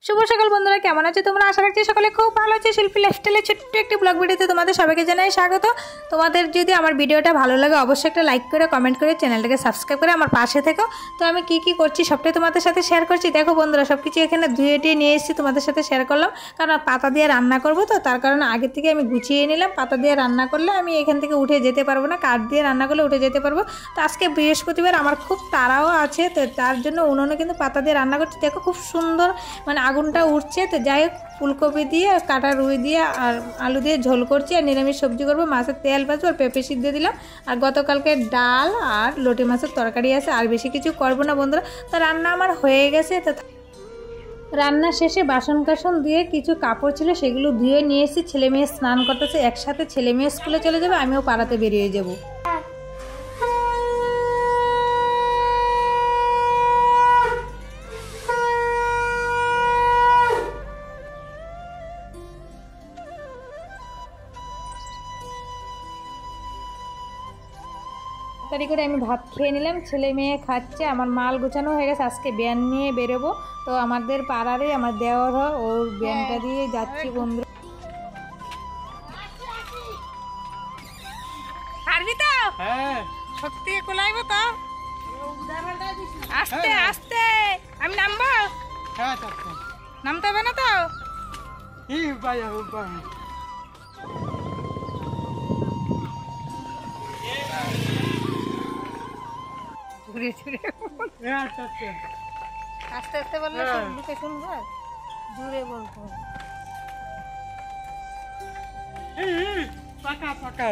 শুভ সকাল বন্ধুরা, কেমন আছো তোমরা? আশা রাখছি সকলে খুব ভালো আছে। শিল্পী লাইফস্টাইলের ছোট্ট একটি ব্লগ ভিডিওতে তোমাদের সবাইকে জানাই স্বাগত। তোমাদের যদি আমার ভিডিওটা ভালো লাগে অবশ্যই একটা লাইক করে কমেন্ট করে চ্যানেলটাকে সাবস্ক্রাইব করে আমার পাশে থেকো। তো আমি কি করছি সবটাই তোমাদের সাথে শেয়ার করছি। দেখো বন্ধুরা, সব কিছু এখানে ধুয়ে টুয়ে নিয়ে এসেছি, তোমাদের সাথে শেয়ার করলাম। কারণ পাতা দিয়ে রান্না করবো, তো তার কারণে আগে থেকে আমি গুছিয়ে নিলাম। পাতা দিয়ে রান্না করলে আমি এখান থেকে উঠে যেতে পারবো না, কাঠ দিয়ে রান্না করলে উঠে যেতে পারবো। তো আজকে বৃহস্পতিবার, আমার খুব তাড়াও আছে, তো তার জন্য উনুনে কিন্তু পাতা দিয়ে রান্না করছি। দেখো খুব সুন্দর মানে আগুনটা উঠছে। তো যাই হোক, ফুলকপি দিয়ে কাটা রুই দিয়ে আর আলু দিয়ে ঝোল করছি, আর নিরামিষ সবজি করবো। মাছের তেল ভাজবো আর পেঁপে সিদ্ধ দিলাম, আর গতকালকে ডাল আর লোটে মাছের তরকারি আছে। আর বেশি কিছু করবো না বন্ধুরা। তো রান্না আমার হয়ে গেছে। তো রান্না শেষে বাসন কাসন দিয়ে কিছু কাপড় ছিল সেগুলো ধুয়ে নিয়ে এসেছি। ছেলে মেয়ে স্নান করতেছে, একসাথে ছেলে মেয়ে স্কুলে চলে যাবে, আমিও পাড়াতে বেরিয়ে যাবো। তাড়াতাড়ি করে আমি ভাত খেয়ে নিলাম, ছেলে মেয়ে খাচ্ছে, আমার মাল গোছানো হয়ে গেছে। আজকে ব্যান নিয়ে বেরোবো, তো আমাদের পাড়ারে আমার দেওয়ার হয়, ওর ব্যানটা দিয়ে যাচ্ছি বন্ধু। পারবি তো? হ্যাঁ, সত্যি কোলাইবো তো? আস্তে আস্তে আমি নামবো, হ্যাঁ, নামতে হবে না তো? ঘুরে ঘুরে আস্তে আস্তে বললে লোকে শুনবো, জোরে বলবো। পাকা পাকা।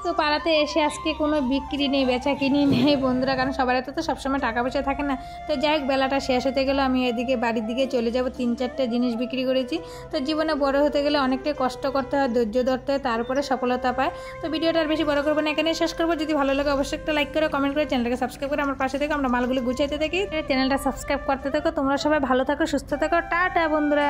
তো পাড়াতে এসে আজকে কোনো বিক্রি নেই, বেচা কিনি নেই বন্ধুরা, কারণ সবার তো সবসময় টাকা পয়সা থাকে না। তো যাই হোক, বেলাটা শেষ হতে গেলে আমি এদিকে বাড়ির দিকে চলে যাব। 3-4টা জিনিস বিক্রি করেছি। তো জীবনে বড় হতে গেলে অনেকটাই কষ্ট করতে হয়, ধৈর্য ধরতে হয়, তারপরে সফলতা পায়। তো ভিডিওটা আর বেশি বড় করবো না, এখানে শেষ করবো। যদি ভালো লাগে অবশ্যই একটা লাইক করে কমেন্ট করে চ্যানেলটাকে সাবস্ক্রাইব করে আমার পাশে থেকে আমরা মালগুলি গুছাইতে থাকি। চ্যানেলটা সাবস্ক্রাইব করতে থাকো। তোমরা সবাই ভালো থাকো, সুস্থ থাকো। টাটা বন্ধুরা।